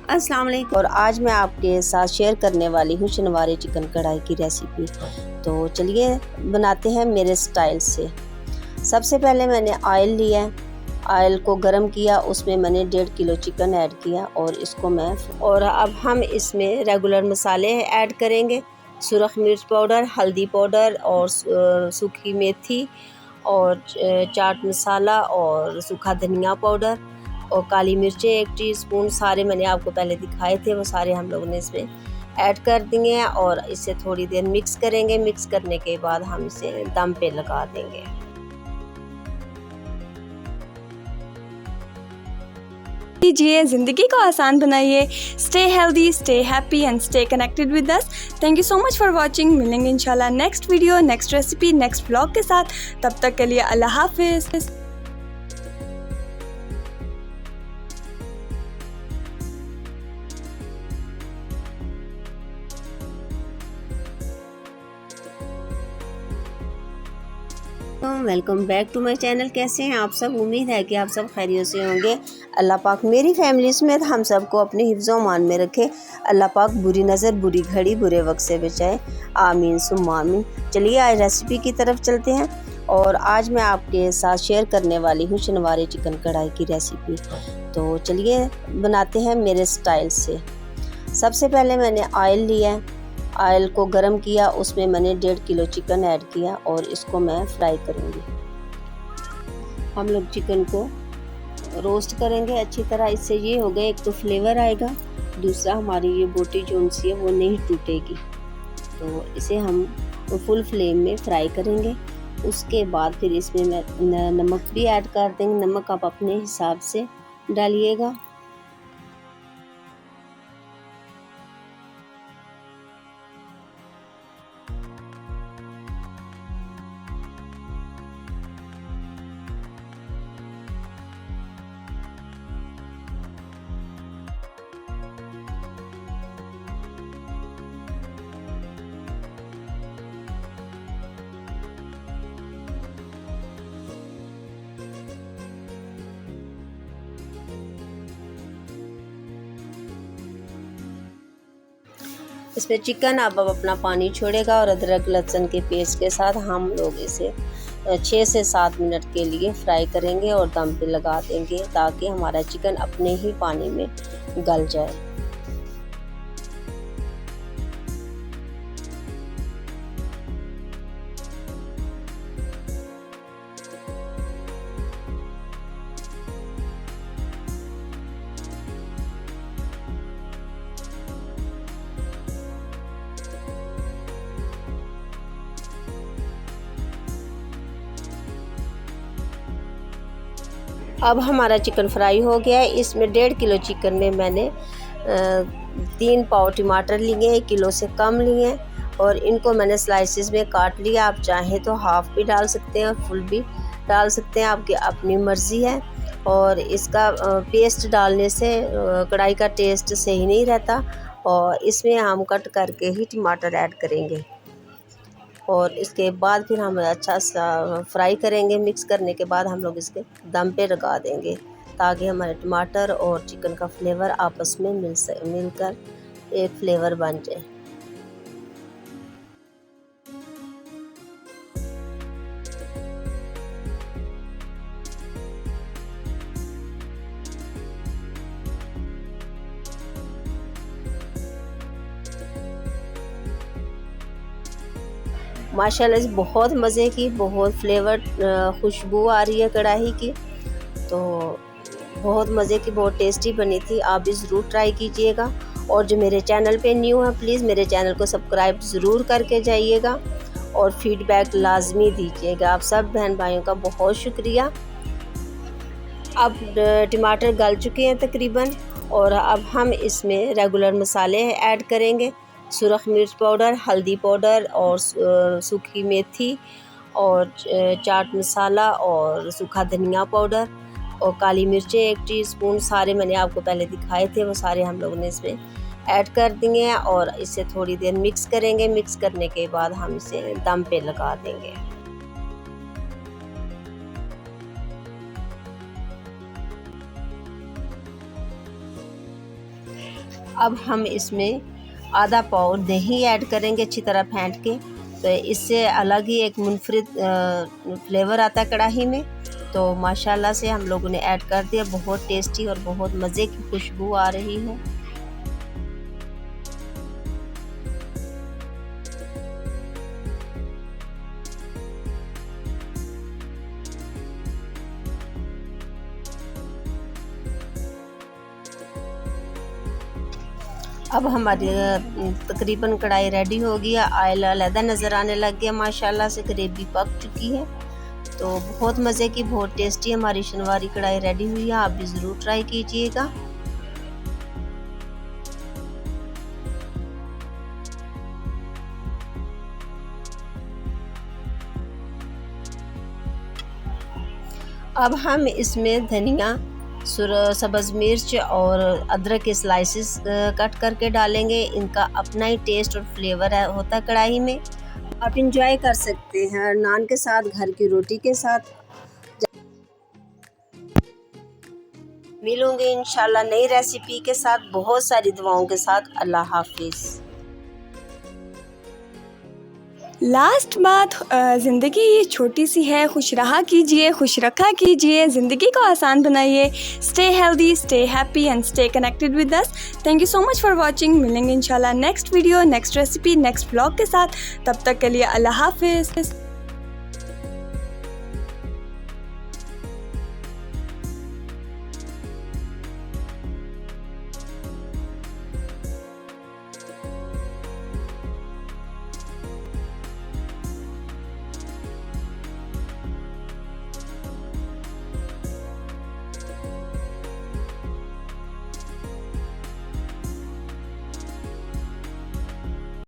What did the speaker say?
अस्सलाम वालेकुम। और आज मैं आपके साथ शेयर करने वाली हूँ शनिवारी चिकन कढ़ाई की रेसिपी। तो चलिए बनाते हैं मेरे स्टाइल से। सबसे पहले मैंने ऑयल लिया है, ऑयल को गरम किया, उसमें मैंने 1.5 किलो चिकन ऐड किया और इसको और अब हम इसमें रेगुलर मसाले ऐड करेंगे। सुरख मिर्च पाउडर, हल्दी पाउडर और सूखी मेथी और चाट मसाला और सूखा धनिया पाउडर और काली मिर्चें 1 टीस्पून, सारे मैंने आपको पहले दिखाए थे, वो सारे हम लोगों ने इसमें ऐड कर दिए हैं और इसे थोड़ी देर मिक्स करेंगे। मिक्स करने के बाद हम इसे दम पे लगा देंगे। कीजिए, ज़िंदगी को आसान बनाइए। Stay healthy, stay happy and stay connected with us. Thank you so much for watching. मिलेंगे इंशाल्लाह next video, next recipe, next vlog के साथ। तब तक के लिए अल्लाह हाफिज़। Welcome back to my channel. कैसे हैं आप सब? उम्मीद है कि आप सब खैरियत से होंगे। अल्लाह पाक मेरी फैमिली समेत हम सबको अपने हिफ्ज़ मान में रखे। अल्लाह पाक बुरी नज़र, बुरी घड़ी, बुरे वक्त से बचाए। आमीन सुम्मा आमीन। चलिए आज रेसिपी की तरफ चलते हैं और आज मैं आपके साथ शेयर करने वाली हूँ शनिवारी चिकन कढ़ाई की रेसिपी। तो चलिए बनाते हैं मेरे स्टाइल से। सबसे पहले मैंने ऑयल लिया है, ऑयल को गरम किया, उसमें मैंने 1.5 किलो चिकन ऐड किया और इसको मैं फ्राई करूँगी। हम लोग चिकन को रोस्ट करेंगे अच्छी तरह। इससे ये हो गया, एक तो फ्लेवर आएगा, दूसरा हमारी ये बोटी जो सी है वो नहीं टूटेगी। तो इसे हम फुल फ्लेम में फ्राई करेंगे। उसके बाद फिर इसमें मैं नमक भी ऐड कर देंगे। नमक आप अपने हिसाब से डालिएगा। इसमें चिकन अब अपना पानी छोड़ेगा और अदरक लहसुन के पेस्ट के साथ हम लोग इसे 6 से 7 मिनट के लिए फ्राई करेंगे और दम पे लगा देंगे ताकि हमारा चिकन अपने ही पानी में गल जाए। अब हमारा चिकन फ्राई हो गया है। इसमें 1.5 किलो चिकन में मैंने 3 पाव टमाटर लिए, 1 किलो से कम लिए और इनको मैंने स्लाइसिस में काट लिया। आप चाहें तो हाफ़ भी डाल सकते हैं और फुल भी डाल सकते हैं, आपकी अपनी मर्ज़ी है। और इसका पेस्ट डालने से कढ़ाई का टेस्ट सही नहीं रहता और इसमें हम कट करके ही टमाटर ऐड करेंगे और इसके बाद फिर हम अच्छा सा फ्राई करेंगे। मिक्स करने के बाद हम लोग इसके दम पे लगा देंगे ताकि हमारे टमाटर और चिकन का फ्लेवर आपस में मिलकर एक फ्लेवर बन जाए। माशाल्लाह से बहुत मज़े की, बहुत फ्लेवर खुशबू आ रही है कढ़ाई की। तो बहुत मज़े की, बहुत टेस्टी बनी थी। आप भी ज़रूर ट्राई कीजिएगा और जो मेरे चैनल पे न्यू है प्लीज़ मेरे चैनल को सब्सक्राइब ज़रूर करके जाइएगा और फीडबैक लाजमी दीजिएगा। आप सब बहन भाइयों का बहुत शुक्रिया। अब टमाटर गल चुके हैं तकरीबन और अब हम इसमें रेगुलर मसाले ऐड करेंगे। सुरख मिर्च पाउडर, हल्दी पाउडर और सूखी मेथी और चाट मसाला और सूखा धनिया पाउडर और काली मिर्चें 1 टीस्पून, सारे मैंने आपको पहले दिखाए थे, वो सारे हम लोगों ने इसमें ऐड कर दिए हैं और इसे थोड़ी देर मिक्स करेंगे। मिक्स करने के बाद हम इसे दम पे लगा देंगे। अब हम इसमें आधा पाव दही ऐड करेंगे अच्छी तरह फेंट के। तो इससे अलग ही एक मुनफरिद फ्लेवर आता है कढ़ाई में। तो माशाल्लाह से हम लोगों ने ऐड कर दिया। बहुत टेस्टी और बहुत मज़े की खुशबू आ रही है। अब हमारी तकरीबन कढ़ाई रेडी हो गया। ऑयल अलहदा नज़र आने लग गया। माशाल्लाह से ग्रेवी पक चुकी है। तो बहुत मज़े की, बहुत टेस्टी हमारी शनवारी कढ़ाई रेडी हुई है। आप भी ज़रूर ट्राई कीजिएगा। अब हम इसमें धनिया, सब्ज़ मिर्च और अदरक के स्लाइसेस कट करके डालेंगे। इनका अपना ही टेस्ट और फ्लेवर होता है कढ़ाई में। आप इंजॉय कर सकते हैं नान के साथ, घर की रोटी के साथ। मिलूंगी इंशाल्लाह नई रेसिपी के साथ, बहुत सारी दुआओं के साथ। अल्लाह हाफिज़। लास्ट बात, ज़िंदगी छोटी सी है, खुश रहा कीजिए, खुश रखा कीजिए, ज़िंदगी को आसान बनाइए। Stay healthy, stay happy and stay connected with us. Thank you so much for watching. मिलेंगे इंशाल्लाह next video, next recipe, next blog के साथ। तब तक के लिए अल्लाह हाफिज़।